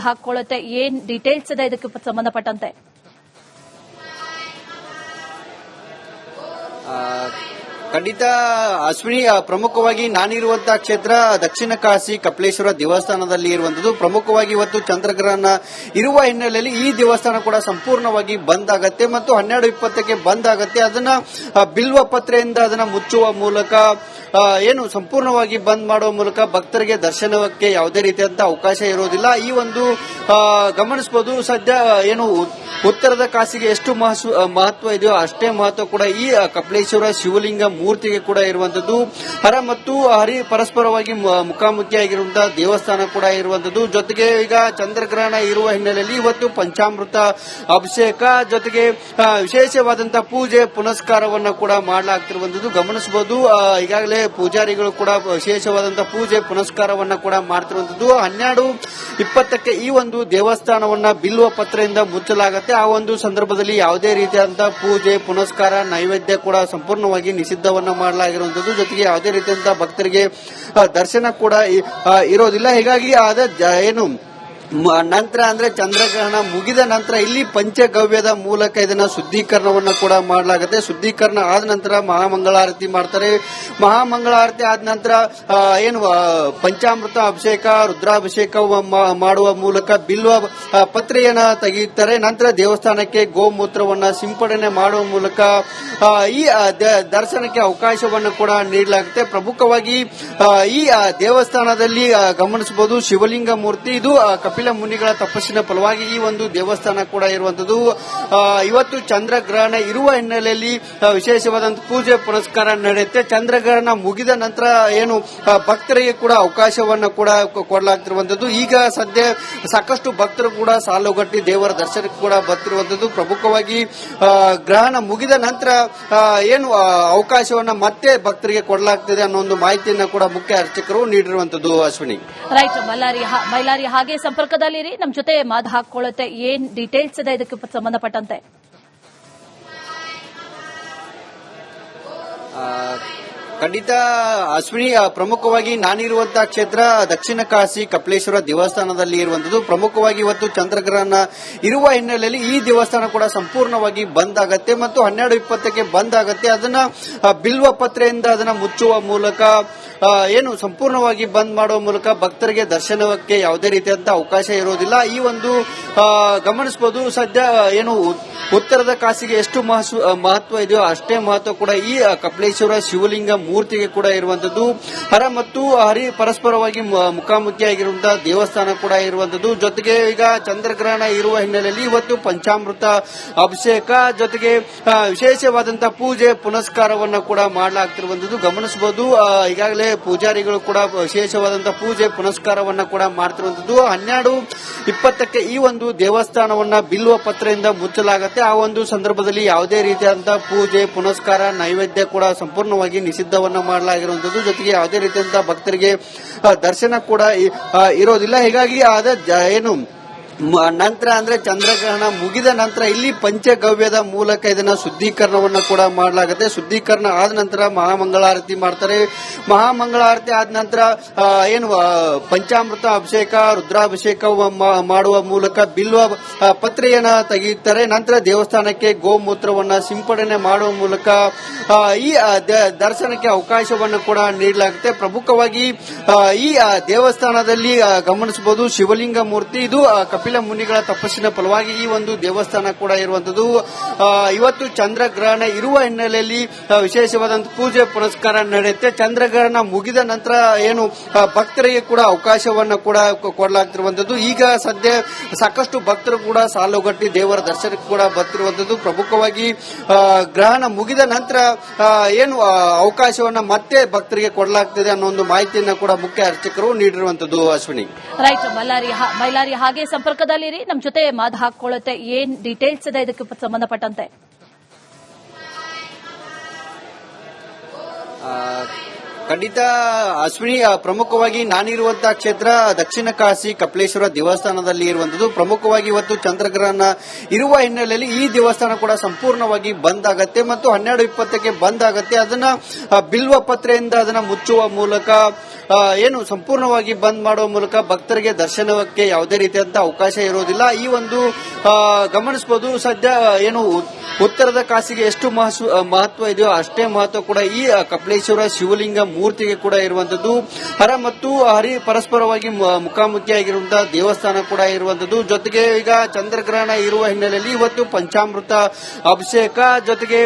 ಹಾಕೊಳ್ಳುತ್ತೆ. ಏನ್ ಡೀಟೇಲ್ಸ್ ಇದೆ ಇದಕ್ಕೆ ಸಂಬಂಧಪಟ್ಟಂತೆ? ಖಂಡಿತ ಅಶ್ವಿನಿ, ಪ್ರಮುಖವಾಗಿ ನಾನಿರುವಂತಹ ಕ್ಷೇತ್ರ ದಕ್ಷಿಣ ಕಾಶಿ ಕಪಿಲೇಶ್ವರ ದೇವಸ್ಥಾನದಲ್ಲಿ ಇರುವಂತದ್ದು. ಪ್ರಮುಖವಾಗಿ ಇವತ್ತು ಚಂದ್ರಗ್ರಹಣ ಇರುವ ಹಿನ್ನೆಲೆಯಲ್ಲಿ ಈ ದೇವಸ್ಥಾನ ಕೂಡ ಸಂಪೂರ್ಣವಾಗಿ ಬಂದ್ ಆಗತ್ತೆ ಮತ್ತು 12:20ಕ್ಕೆ ಬಂದ್ ಆಗತ್ತೆ. ಅದನ್ನ ಬಿಲ್ವ ಪತ್ರೆಯಿಂದ ಅದನ್ನ ಮುಚ್ಚುವ ಮೂಲಕ ಸಂಪೂರ್ಣವಾಗಿ ಬಂದ್ ಮಾಡುವ ಮೂಲಕ ಭಕ್ತರಿಗೆ ದರ್ಶನಕ್ಕೆ ಯಾವುದೇ ರೀತಿಯಾದಂತಹ ಅವಕಾಶ ಇರುವುದಿಲ್ಲ. ಈ ಒಂದು ಗಮನಿಸಬಹುದು. ಸದ್ಯ ಉತ್ತರದ ಕಾಶಿಗೆ ಎಷ್ಟು ಮಹತ್ವ ಇದೆಯೋ ಅಷ್ಟೇ ಮಹತ್ವ ಕೂಡ ಈ ಕಪಿಲೇಶ್ವರ ಶಿವಲಿಂಗ ಮೂರ್ತಿಗೆ ಕೂಡ ಇರುವಂತದ್ದು. ಹರ ಮತ್ತು ಹರಿ ಪರಸ್ಪರವಾಗಿ ಮುಖಾಮುಖಿಯಾಗಿರುವಂತಹ ದೇವಸ್ಥಾನ ಕೂಡ ಇರುವಂತದ್ದು. ಜೊತೆಗೆ ಈಗ ಚಂದ್ರಗ್ರಹಣ ಇರುವ ಹಿನ್ನೆಲೆಯಲ್ಲಿ ಇವತ್ತು ಪಂಚಾಮೃತ ಅಭಿಷೇಕ ಜೊತೆಗೆ ವಿಶೇಷವಾದಂತಹ ಪೂಜೆ ಪುನಸ್ಕಾರವನ್ನ ಕೂಡ ಮಾಡಲಾಗ್ತಿರುವಂತದ್ದು ಗಮನಿಸಬಹುದು. ಈಗಾಗಲೇ ಪೂಜಾರಿಗಳು ಕೂಡ ವಿಶೇಷವಾದಂತಹ ಪೂಜೆ ಪುನಸ್ಕಾರವನ್ನ ಕೂಡ ಮಾಡ್ತಿರುವಂತದ್ದು. 12:20ಕ್ಕೆ ಈ ಒಂದು ದೇವಸ್ಥಾನವನ್ನ ಬಿಲ್ವ ಪತ್ರೆಯಿಂದ ಮುಚ್ಚಲಾಗುತ್ತೆ. ಆ ಒಂದು ಸಂದರ್ಭದಲ್ಲಿ ಯಾವುದೇ ರೀತಿಯಾದಂತಹ ಪೂಜೆ ಪುನಸ್ಕಾರ ನೈವೇದ್ಯ ಕೂಡ ಸಂಪೂರ್ಣವಾಗಿ ನಿಷಿದ್ಧವನ್ನ ಮಾಡಲಾಗಿರುವಂತದ್ದು. ಜೊತೆಗೆ ಯಾವುದೇ ರೀತಿಯಾದಂತಹ ಭಕ್ತರಿಗೆ ದರ್ಶನ ಕೂಡ ಇರೋದಿಲ್ಲ. ಹೀಗಾಗಿ ನಂತರ ಅಂದ್ರೆ ಚಂದ್ರಗ್ರಹಣ ಮುಗಿದ ನಂತರ ಇಲ್ಲಿ ಪಂಚಗವ್ಯದ ಮೂಲಕ ಇದನ್ನ ಶುದ್ಧೀಕರಣವನ್ನ ಕೂಡ ಮಾಡಲಾಗುತ್ತೆ. ಶುದ್ಧೀಕರಣ ಆದ ನಂತರ ಮಹಾಮಂಗಳಾರತಿ ಮಾಡ್ತಾರೆ. ಮಹಾಮಂಗಳಾರತಿ ಆದ ನಂತರ ಪಂಚಾಮೃತ ಅಭಿಷೇಕ ರುದ್ರಾಭಿಷೇಕ ಮಾಡುವ ಮೂಲಕ ಬಿಲ್ವ ಪತ್ರೆಯನ್ನ ತೆಗೆಯುತ್ತಾರೆ. ನಂತರ ದೇವಸ್ಥಾನಕ್ಕೆ ಗೋಮೂತ್ರವನ್ನ ಸಿಂಪಡಣೆ ಮಾಡುವ ಮೂಲಕ ಈ ದರ್ಶನಕ್ಕೆ ಅವಕಾಶವನ್ನು ಕೂಡ ನೀಡಲಾಗುತ್ತೆ. ಪ್ರಮುಖವಾಗಿ ಈ ದೇವಸ್ಥಾನದಲ್ಲಿ ಗಮನಿಸಬಹುದು ಶಿವಲಿಂಗ ಮೂರ್ತಿ. ಇದು ಕಪಿಲ ಮುನಿಗಳ ತಪಸ್ಸಿನ ಫಲವಾಗಿ ಈ ಒಂದು ದೇವಸ್ಥಾನ ಕೂಡ ಇರುವಂತದ್ದು. ಇವತ್ತು ಚಂದ್ರಗ್ರಹಣ ಇರುವ ಹಿನ್ನೆಲೆಯಲ್ಲಿ ವಿಶೇಷವಾದಂತಹ ಪೂಜೆ ಪುನಸ್ಕಾರ ನಡೆಯುತ್ತೆ. ಚಂದ್ರಗ್ರಹಣ ಮುಗಿದ ನಂತರ ಭಕ್ತರಿಗೆ ಕೂಡ ಅವಕಾಶವನ್ನು ಕೂಡ ಕೊಡಲಾಗ್ತಿರುವಂತದ್ದು. ಈಗ ಸದ್ಯ ಸಾಕಷ್ಟು ಭಕ್ತರು ಕೂಡ ಸಾಲುಗಟ್ಟಿ ದೇವರ ದರ್ಶನಕ್ಕೆ ಕೂಡ ಬರ್ತಿರುವಂತದ್ದು. ಪ್ರಮುಖವಾಗಿ ಗ್ರಹಣ ಮುಗಿದ ನಂತರ ಅವಕಾಶವನ್ನ ಮತ್ತೆ ಭಕ್ತರಿಗೆ ಕೊಡಲಾಗ್ತದೆ ಅನ್ನೋ ಒಂದು ಮಾಹಿತಿಯನ್ನ ಕೂಡ ಮುಖ್ಯ ಅರ್ಚಕರು ನೀಡಿರುವಂತದ್ದು. ಅಶ್ವಿನಿ, ರೈಟ್. ಮೈಲಾರಿ ಹಾಗೆ ಸಂಪರ್ಕದಲ್ಲಿರಿ, ನಮ್ಮ ಜೊತೆ ಮಾತು ಹಾಕೊಳ್ಳುತ್ತೆ. ಏನ್ ಡೀಟೇಲ್ಸ್ ಇದೆ ಇದಕ್ಕೆ ಸಂಬಂಧಪಟ್ಟಂತೆ? ಖಂಡಿತ ಅಶ್ವಿನಿ, ಪ್ರಮುಖವಾಗಿ ನಾನಿರುವಂತಹ ಕ್ಷೇತ್ರ ದಕ್ಷಿಣ ಕಾಶಿ ಕಪಿಲೇಶ್ವರ ದೇವಸ್ಥಾನದಲ್ಲಿ ಇರುವಂತದ್ದು. ಪ್ರಮುಖವಾಗಿ ಇವತ್ತು ಚಂದ್ರಗ್ರಹಣ ಇರುವ ಹಿನ್ನೆಲೆಯಲ್ಲಿ ಈ ದೇವಸ್ಥಾನ ಕೂಡ ಸಂಪೂರ್ಣವಾಗಿ ಬಂದ್ ಆಗತ್ತೆ ಮತ್ತು 12:20ಕ್ಕೆ ಬಂದ್ ಆಗತ್ತೆ. ಅದನ್ನ ಬಿಲ್ವ ಪತ್ರೆಯಿಂದ ಅದನ್ನ ಮುಚ್ಚುವ ಮೂಲಕ ಸಂಪೂರ್ಣವಾಗಿ ಬಂದ್ ಮಾಡುವ ಮೂಲಕ ಭಕ್ತರಿಗೆ ದರ್ಶನಕ್ಕೆ ಯಾವುದೇ ರೀತಿಯಾದಂತಹ ಅವಕಾಶ ಇರುವುದಿಲ್ಲ. ಈ ಒಂದು ಗಮನಿಸಬಹುದು. ಸದ್ಯ ಉತ್ತರದ ಕಾಶಿಗೆ ಎಷ್ಟು ಮಹತ್ವ ಇದೆಯೋ ಅಷ್ಟೇ ಮಹತ್ವ ಕೂಡ ಈ ಕಪಿಲೇಶ್ವರ ಶಿವಲಿಂಗ ಮೂರ್ತಿಗೆ ಕೂಡ ಇರುವಂತದ್ದು. ಹರ ಮತ್ತು ಹರಿ ಪರಸ್ಪರವಾಗಿ ಮುಖಾಮುಖಿಯಾಗಿರುವಂತಹ ದೇವಸ್ಥಾನ ಕೂಡ ಇರುವಂತದ್ದು. ಜೊತೆಗೆ ಈಗ ಚಂದ್ರಗ್ರಹಣ ಇರುವ ಹಿನ್ನೆಲೆಯಲ್ಲಿ ಇವತ್ತು ಪಂಚಾಮೃತ ಅಭಿಷೇಕ ಜೊತೆಗೆ ವಿಶೇಷವಾದಂತಹ ಪೂಜೆ ಪುನಸ್ಕಾರವನ್ನ ಕೂಡ ಮಾಡಲಾಗ್ತಿರುವಂತದ್ದು ಗಮನಿಸಬಹುದು. ಈಗಾಗಲೇ ಪೂಜಾರಿಗಳು ಕೂಡ ವಿಶೇಷವಾದಂತಹ ಪೂಜೆ ಪುನಸ್ಕಾರವನ್ನ ಕೂಡ ಮಾಡ್ತಿರುವಂತದ್ದು. 12:20ಕ್ಕೆ ಈ ಒಂದು ದೇವಸ್ಥಾನವನ್ನ ಬಿಲ್ವ ಪತ್ರೆಯಿಂದ ಮುಚ್ಚಲಾಗುತ್ತೆ. ಆ ಒಂದು ಸಂದರ್ಭದಲ್ಲಿ ಯಾವುದೇ ರೀತಿಯಾದಂತಹ ಪೂಜೆ ಪುನಸ್ಕಾರ ನೈವೇದ್ಯ ಕೂಡ ಸಂಪೂರ್ಣವಾಗಿ ನಿಷಿದ್ಧವನ್ನ ಮಾಡಲಾಗಿರುವಂತದ್ದು. ಜೊತೆಗೆ ಯಾವುದೇ ರೀತಿಯಾದಂತಹ ಭಕ್ತರಿಗೆ ದರ್ಶನ ಕೂಡ ಇರೋದಿಲ್ಲ. ಹೀಗಾಗಿ ನಂತರ ಅಂದ್ರೆ ಚಂದ್ರಗ್ರಹಣ ಮುಗಿದ ನಂತರ ಇಲ್ಲಿ ಪಂಚಗವ್ಯದ ಮೂಲಕ ಇದನ್ನ ಶುದ್ಧೀಕರಣವನ್ನ ಕೂಡ ಮಾಡಲಾಗುತ್ತೆ. ಶುದ್ಧೀಕರಣ ಆದ ನಂತರ ಮಹಾಮಂಗಳಾರತಿ ಮಾಡ್ತಾರೆ. ಮಹಾಮಂಗಳಾರತಿ ಆದ ನಂತರ ಪಂಚಾಮೃತ ಅಭಿಷೇಕ ರುದ್ರಾಭಿಷೇಕ ಮಾಡುವ ಮೂಲಕ ಬಿಲ್ವ ಪತ್ರೆಯನ್ನ ತೆಗೆಯುತ್ತಾರೆ. ನಂತರ ದೇವಸ್ಥಾನಕ್ಕೆ ಗೋಮೂತ್ರವನ್ನ ಸಿಂಪಡಣೆ ಮಾಡುವ ಮೂಲಕ ಈ ದರ್ಶನಕ್ಕೆ ಅವಕಾಶವನ್ನು ಕೂಡ ನೀಡಲಾಗುತ್ತೆ. ಪ್ರಮುಖವಾಗಿ ಈ ದೇವಸ್ಥಾನದಲ್ಲಿ ಗಮನಿಸಬಹುದು ಶಿವಲಿಂಗ ಮೂರ್ತಿ. ಇದು ಕಪಿಲ ಮುನಿಗಳ ತಪಸ್ಸಿನ ಫಲವಾಗಿ ಈ ಒಂದು ದೇವಸ್ಥಾನ ಕೂಡ ಇರುವಂತದ್ದು. ಇವತ್ತು ಚಂದ್ರಗ್ರಹಣ ಇರುವ ಹಿನ್ನೆಲೆಯಲ್ಲಿ ವಿಶೇಷವಾದಂತಹ ಪೂಜೆ ಪುನಸ್ಕಾರ ನಡೆಯುತ್ತೆ. ಚಂದ್ರಗ್ರಹಣ ಮುಗಿದ ನಂತರ ಭಕ್ತರಿಗೆ ಕೂಡ ಅವಕಾಶವನ್ನು ಕೂಡ ಕೊಡಲಾಗ್ತಿರುವಂತದ್ದು. ಈಗ ಸದ್ಯ ಸಾಕಷ್ಟು ಭಕ್ತರು ಕೂಡ ಸಾಲುಗಟ್ಟಿ ದೇವರ ದರ್ಶನಕ್ಕೆ ಕೂಡ ಬರ್ತಿರುವಂತದ್ದು. ಪ್ರಮುಖವಾಗಿ ಗ್ರಹಣ ಮುಗಿದ ನಂತರ ಅವಕಾಶವನ್ನ ಮತ್ತೆ ಭಕ್ತರಿಗೆ ಕೊಡಲಾಗ್ತದೆ ಅನ್ನೋ ಒಂದು ಮಾಹಿತಿಯನ್ನ ಕೂಡ ಮುಖ್ಯ ಅರ್ಚಕರು ನೀಡಿರುವಂತದ್ದು. ಅಶ್ವಿನಿ, ರೈಟ್. ಮೈಲಾರಿ ಹಾಗೆ ಸಂಪರ್ಕದಲ್ಲಿರಿ, ನಮ್ಮ ಜೊತೆ ಮಾತು ಹಾಕೊಳ್ಳುತ್ತೆ. ಏನ್ ಡೀಟೇಲ್ಸ್ ಇದೆ ಇದಕ್ಕೆ ಸಂಬಂಧಪಟ್ಟಂತೆ? ಖಂಡಿತ ಅಶ್ವಿನಿ, ಪ್ರಮುಖವಾಗಿ ನಾನಿರುವಂತಹ ಕ್ಷೇತ್ರ ದಕ್ಷಿಣ ಕಾಶಿ ಕಪಿಲೇಶ್ವರ ದೇವಸ್ಥಾನದಲ್ಲಿ ಇರುವಂತದ್ದು. ಪ್ರಮುಖವಾಗಿ ಇವತ್ತು ಚಂದ್ರಗ್ರಹಣ ಇರುವ ಹಿನ್ನೆಲೆಯಲ್ಲಿ ಈ ದೇವಸ್ಥಾನ ಕೂಡ ಸಂಪೂರ್ಣವಾಗಿ ಬಂದ್ ಆಗತ್ತೆ ಮತ್ತು 12:20ಕ್ಕೆ ಬಂದ್ ಆಗತ್ತೆ. ಅದನ್ನ ಬಿಲ್ವ ಪತ್ರೆಯಿಂದ ಅದನ್ನ ಮುಚ್ಚುವ ಮೂಲಕ ಏನು ಸಂಪೂರ್ಣವಾಗಿ ಬಂದ್ ಮಾಡುವ ಮೂಲಕ ಭಕ್ತರಿಗೆ ದರ್ಶನಕ್ಕೆ ಯಾವುದೇ ರೀತಿಯಾದಂತಹ ಅವಕಾಶ ಇರೋದಿಲ್ಲ. ಈ ಒಂದು ಗಮನಿಸಬಹುದು. ಸದ್ಯ ಏನು ಉತ್ತರದ ಕಾಶಿಗೆ ಎಷ್ಟು ಮಹತ್ವ ಇದೆಯೋ ಅಷ್ಟೇ ಮಹತ್ವ ಕೂಡ ಈ ಕಪಿಲೇಶ್ವರ ಶಿವಲಿಂಗ ಮೂರ್ತಿಗೆ ಕೂಡ ಇರುವಂತದ್ದು. ಹರ ಮತ್ತು ಹರಿ ಪರಸ್ಪರವಾಗಿ ಮುಖಾಮುಖಿಯಾಗಿರುವಂತಹ ದೇವಸ್ಥಾನ ಕೂಡ ಇರುವಂತದ್ದು. ಜೊತೆಗೆ ಈಗ ಚಂದ್ರಗ್ರಹಣ ಇರುವ ಹಿನ್ನೆಲೆಯಲ್ಲಿ ಇವತ್ತು ಪಂಚಾಮೃತ ಅಭಿಷೇಕ ಜೊತೆಗೆ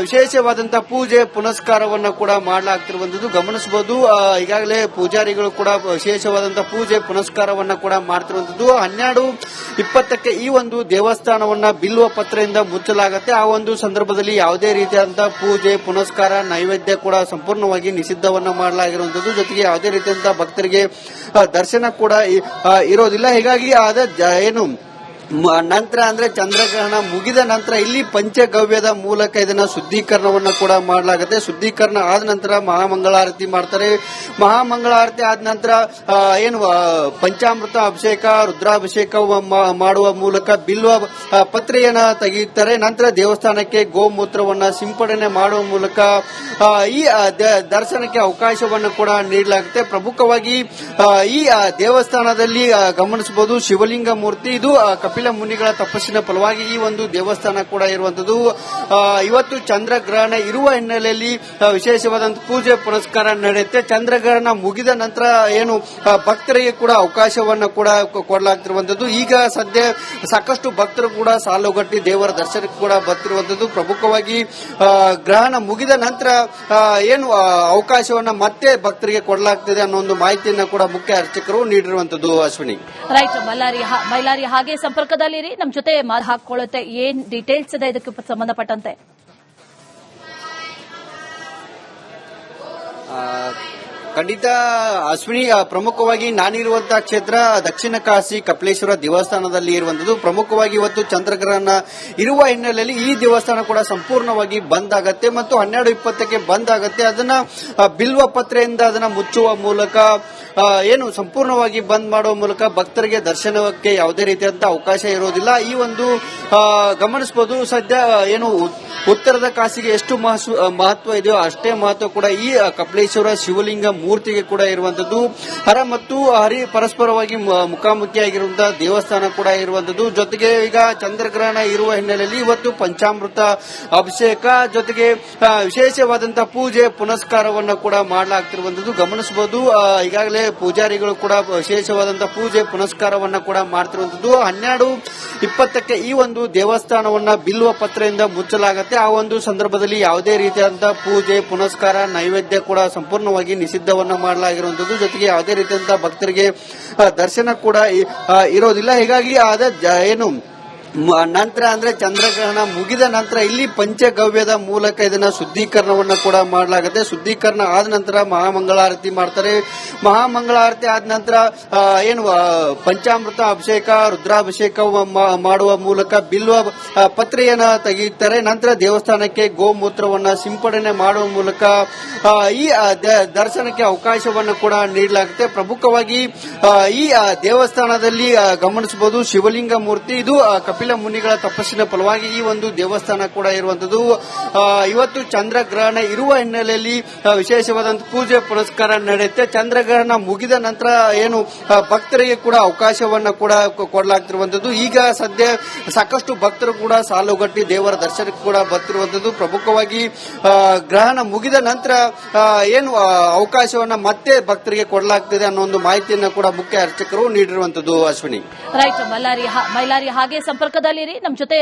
ವಿಶೇಷವಾದಂತಹ ಪೂಜೆ ಪುನಸ್ಕಾರವನ್ನ ಕೂಡ ಮಾಡಲಾಗ್ತಿರುವಂತದ್ದು ಗಮನಿಸಬಹುದು. ಈಗಾಗಲೇ ಪೂಜಾರಿಗಳು ಕೂಡ ವಿಶೇಷವಾದಂತಹ ಪೂಜೆ ಪುನಸ್ಕಾರವನ್ನ ಕೂಡ ಮಾಡ್ತಿರುವಂತದ್ದು. 12:20ಕ್ಕೆ ಈ ಒಂದು ದೇವಸ್ಥಾನವನ್ನ ಬಿಲ್ವ ಪತ್ರೆಯಿಂದ ಮುಚ್ಚಲಾಗುತ್ತೆ. ಆ ಒಂದು ಸಂದರ್ಭದಲ್ಲಿ ಯಾವುದೇ ರೀತಿಯಾದಂತಹ ಪೂಜೆ ಪುನಸ್ಕಾರ ನೈವೇದ್ಯ ಕೂಡ ಸಂಪೂರ್ಣವಾಗಿ ನಿಷಿದ್ಧವನ್ನ ಮಾಡಲಾಗಿರುವಂತದ್ದು. ಜೊತೆಗೆ ಯಾವುದೇ ರೀತಿಯಾದಂತಹ ಭಕ್ತರಿಗೆ ದರ್ಶನ ಕೂಡ ಇರೋದಿಲ್ಲ. ಹೀಗಾಗಿ ಏನು ನಂತರ ಅಂದ್ರೆ ಚಂದ್ರಗ್ರಹಣ ಮುಗಿದ ನಂತರ ಇಲ್ಲಿ ಪಂಚಗವ್ಯದ ಮೂಲಕ ಇದನ್ನ ಶುದ್ಧೀಕರಣವನ್ನ ಕೂಡ ಮಾಡಲಾಗುತ್ತೆ. ಶುದ್ಧೀಕರಣ ಆದ ನಂತರ ಮಹಾಮಂಗಳಾರತಿ ಮಾಡ್ತಾರೆ. ಮಹಾಮಂಗಳಾರತಿ ಆದ ನಂತರ ಏನು ಪಂಚಾಮೃತ ಅಭಿಷೇಕ ರುದ್ರಾಭಿಷೇಕ ಮಾಡುವ ಮೂಲಕ ಬಿಲ್ವ ಪತ್ರೆಯನ್ನ ತೆಗೆಯುತ್ತಾರೆ. ನಂತರ ದೇವಸ್ಥಾನಕ್ಕೆ ಗೋಮೂತ್ರವನ್ನ ಸಿಂಪಡಣೆ ಮಾಡುವ ಮೂಲಕ ಈ ದರ್ಶನಕ್ಕೆ ಅವಕಾಶವನ್ನು ಕೂಡ ನೀಡಲಾಗುತ್ತೆ. ಪ್ರಮುಖವಾಗಿ ಈ ದೇವಸ್ಥಾನದಲ್ಲಿ ಗಮನಿಸಬಹುದು ಶಿವಲಿಂಗ ಮೂರ್ತಿ. ಇದು ಕಪಿಲ ಮುನಿಗಳ ತಪಸ್ಸಿನ ಫಲವಾಗಿ ಈ ಒಂದು ದೇವಸ್ಥಾನ ಕೂಡ ಇರುವಂತದ್ದು. ಇವತ್ತು ಚಂದ್ರಗ್ರಹಣ ಇರುವ ಹಿನ್ನೆಲೆಯಲ್ಲಿ ವಿಶೇಷವಾದಂತಹ ಪೂಜೆ ಪುನಸ್ಕಾರ ನಡೆಯುತ್ತೆ. ಚಂದ್ರಗ್ರಹಣ ಮುಗಿದ ನಂತರ ಏನು ಭಕ್ತರಿಗೆ ಕೂಡ ಅವಕಾಶವನ್ನು ಕೂಡ ಕೊಡಲಾಗ್ತಿರುವಂತದ್ದು. ಈಗ ಸದ್ಯ ಸಾಕಷ್ಟು ಭಕ್ತರು ಕೂಡ ಸಾಲುಗಟ್ಟಿ ದೇವರ ದರ್ಶನಕ್ಕೆ ಕೂಡ ಬರ್ತಿರುವಂತದ್ದು. ಪ್ರಮುಖವಾಗಿ ಗ್ರಹಣ ಮುಗಿದ ನಂತರ ಏನು ಅವಕಾಶವನ್ನ ಮತ್ತೆ ಭಕ್ತರಿಗೆ ಕೊಡಲಾಗ್ತದೆ ಅನ್ನೋ ಒಂದು ಮಾಹಿತಿಯನ್ನ ಕೂಡ ಮುಖ್ಯ ಅರ್ಚಕರು ನೀಡಿರುವಂತದ್ದು. ಅಶ್ವಿನಿ, ರೈಟ್. ಮೈಲಾರಿ ಹಾಗೆ ಸಂಪರ್ಕದಲ್ಲಿರಿ, ನಮ್ಮ ಜೊತೆ ಮಾತು ಹಾಕೊಳ್ಳುತ್ತೆ. ಏನ್ ಡೀಟೇಲ್ಸ್ ಇದೆ ಇದಕ್ಕೆ ಸಂಬಂಧಪಟ್ಟಂತೆ? ಖಂಡಿತ ಅಶ್ವಿನಿ, ಪ್ರಮುಖವಾಗಿ ನಾನಿರುವಂತಹ ಕ್ಷೇತ್ರ ದಕ್ಷಿಣ ಕಾಶಿ ಕಪಿಲೇಶ್ವರ ದೇವಸ್ಥಾನದಲ್ಲಿ ಇರುವಂತದ್ದು. ಪ್ರಮುಖವಾಗಿ ಇವತ್ತು ಚಂದ್ರಗ್ರಹಣ ಇರುವ ಹಿನ್ನೆಲೆಯಲ್ಲಿ ಈ ದೇವಸ್ಥಾನ ಕೂಡ ಸಂಪೂರ್ಣವಾಗಿ ಬಂದ್ ಆಗತ್ತೆ ಮತ್ತು 12:20ಕ್ಕೆ ಬಂದ್ ಆಗತ್ತೆ. ಅದನ್ನ ಬಿಲ್ವ ಪತ್ರೆಯಿಂದ ಅದನ್ನ ಮುಚ್ಚುವ ಮೂಲಕ ಏನು ಸಂಪೂರ್ಣವಾಗಿ ಬಂದ್ ಮಾಡುವ ಮೂಲಕ ಭಕ್ತರಿಗೆ ದರ್ಶನಕ್ಕೆ ಯಾವುದೇ ರೀತಿಯಾದಂತಹ ಅವಕಾಶ ಇರೋದಿಲ್ಲ. ಈ ಒಂದು ಗಮನಿಸಬಹುದು. ಸದ್ಯ ಏನು ಉತ್ತರದ ಕಾಶಿಗೆ ಎಷ್ಟು ಮಹತ್ವ ಇದೆಯೋ ಅಷ್ಟೇ ಮಹತ್ವ ಕೂಡ ಈ ಕಪಿಲೇಶ್ವರ ಶಿವಲಿಂಗ ಮೂರ್ತಿಗೆ ಕೂಡ ಇರುವಂತದ್ದು. ಹರ ಮತ್ತು ಹರಿ ಪರಸ್ಪರವಾಗಿ ಮುಖಾಮುಖಿಯಾಗಿರುವಂತಹ ದೇವಸ್ಥಾನ ಕೂಡ ಇರುವಂತದ್ದು. ಜೊತೆಗೆ ಈಗ ಚಂದ್ರಗ್ರಹಣ ಇರುವ ಹಿನ್ನೆಲೆಯಲ್ಲಿ ಇವತ್ತು ಪಂಚಾಮೃತ ಅಭಿಷೇಕ ಜೊತೆಗೆ ವಿಶೇಷವಾದಂತಹ ಪೂಜೆ ಪುನಸ್ಕಾರವನ್ನ ಕೂಡ ಮಾಡಲಾಗ್ತಿರುವಂತದ್ದು ಗಮನಿಸಬಹುದು. ಈಗಾಗಲೇ ಪೂಜಾರಿಗಳು ಕೂಡ ವಿಶೇಷವಾದಂತಹ ಪೂಜೆ ಪುನಸ್ಕಾರವನ್ನ ಕೂಡ ಮಾಡ್ತಿರುವಂತದ್ದು. 12:20ಕ್ಕೆ ಈ ಒಂದು ದೇವಸ್ಥಾನವನ್ನ ಬಿಲ್ವ ಪತ್ರೆಯಿಂದ ಮುಚ್ಚಲಾಗುತ್ತೆ. ಆ ಒಂದು ಸಂದರ್ಭದಲ್ಲಿ ಯಾವುದೇ ರೀತಿಯಾದಂತಹ ಪೂಜೆ ಪುನಸ್ಕಾರ ನೈವೇದ್ಯ ಕೂಡ ಸಂಪೂರ್ಣವಾಗಿ ನಿಷಿದ್ಧವನ್ನ ಮಾಡಲಾಗಿರುವಂತದ್ದು. ಜೊತೆಗೆ ಯಾವುದೇ ರೀತಿಯಾದಂತಹ ಭಕ್ತರಿಗೆ ದರ್ಶನ ಕೂಡ ಇರೋದಿಲ್ಲ. ಹೀಗಾಗಿ ಏನು ನಂತರ ಅಂದ್ರೆ ಚಂದ್ರಗ್ರಹಣ ಮುಗಿದ ನಂತರ ಇಲ್ಲಿ ಪಂಚಗವ್ಯದ ಮೂಲಕ ಇದನ್ನ ಶುದ್ಧೀಕರಣವನ್ನ ಕೂಡ ಮಾಡಲಾಗುತ್ತೆ. ಶುದ್ಧೀಕರಣ ಆದ ನಂತರ ಮಹಾಮಂಗಳಾರತಿ ಮಾಡ್ತಾರೆ. ಮಹಾಮಂಗಳಾರತಿ ಆದ ನಂತರ ಏನು ಪಂಚಾಮೃತ ಅಭಿಷೇಕ ರುದ್ರಾಭಿಷೇಕ ಮಾಡುವ ಮೂಲಕ ಬಿಲ್ವ ಪತ್ರೆಯನ್ನ ತೆಗೆಯುತ್ತಾರೆ. ನಂತರ ದೇವಸ್ಥಾನಕ್ಕೆ ಗೋಮೂತ್ರವನ್ನ ಸಿಂಪಡಣೆ ಮಾಡುವ ಮೂಲಕ ಈ ದರ್ಶನಕ್ಕೆ ಅವಕಾಶವನ್ನು ಕೂಡ ನೀಡಲಾಗುತ್ತೆ. ಪ್ರಮುಖವಾಗಿ ಈ ದೇವಸ್ಥಾನದಲ್ಲಿ ಗಮನಿಸಬಹುದು ಶಿವಲಿಂಗ ಮೂರ್ತಿ. ಇದು ಕಪಿಲ ಮುನಿಗಳ ತಪಸ್ಸಿನ ಫಲವಾಗಿ ಈ ಒಂದು ದೇವಸ್ಥಾನ ಕೂಡ ಇರುವಂತದ್ದು. ಇವತ್ತು ಚಂದ್ರಗ್ರಹಣ ಇರುವ ಹಿನ್ನೆಲೆಯಲ್ಲಿ ವಿಶೇಷವಾದಂತಹ ಪೂಜೆ ಪುನಸ್ಕಾರ ನಡೆಯುತ್ತೆ. ಚಂದ್ರಗ್ರಹಣ ಮುಗಿದ ನಂತರ ಏನು ಭಕ್ತರಿಗೆ ಕೂಡ ಅವಕಾಶವನ್ನ ಕೂಡ ಕೊಡಲಾಗ್ತಿರುವಂತದ್ದು. ಈಗ ಸದ್ಯ ಸಾಕಷ್ಟು ಭಕ್ತರು ಕೂಡ ಸಾಲುಗಟ್ಟಿ ದೇವರ ದರ್ಶನಕ್ಕೆ ಕೂಡ ಬರ್ತಿರುವಂತದ್ದು. ಪ್ರಮುಖವಾಗಿ ಗ್ರಹಣ ಮುಗಿದ ನಂತರ ಏನು ಅವಕಾಶವನ್ನ ಮತ್ತೆ ಭಕ್ತರಿಗೆ ಕೊಡಲಾಗ್ತಿದೆ ಅನ್ನೋ ಒಂದು ಮಾಹಿತಿಯನ್ನ ಕೂಡ ಮುಖ್ಯ ಅರ್ಚಕರು ನೀಡಿರುವಂತದ್ದು. ಅಶ್ವಿನಿ, ರೈಟ್. ಮೈಲಾರಿ ಹಾಗೆ ಸಂಪರ್ಕದಲ್ಲಿರಿ, ನಮ್ಮ ಜೊತೆ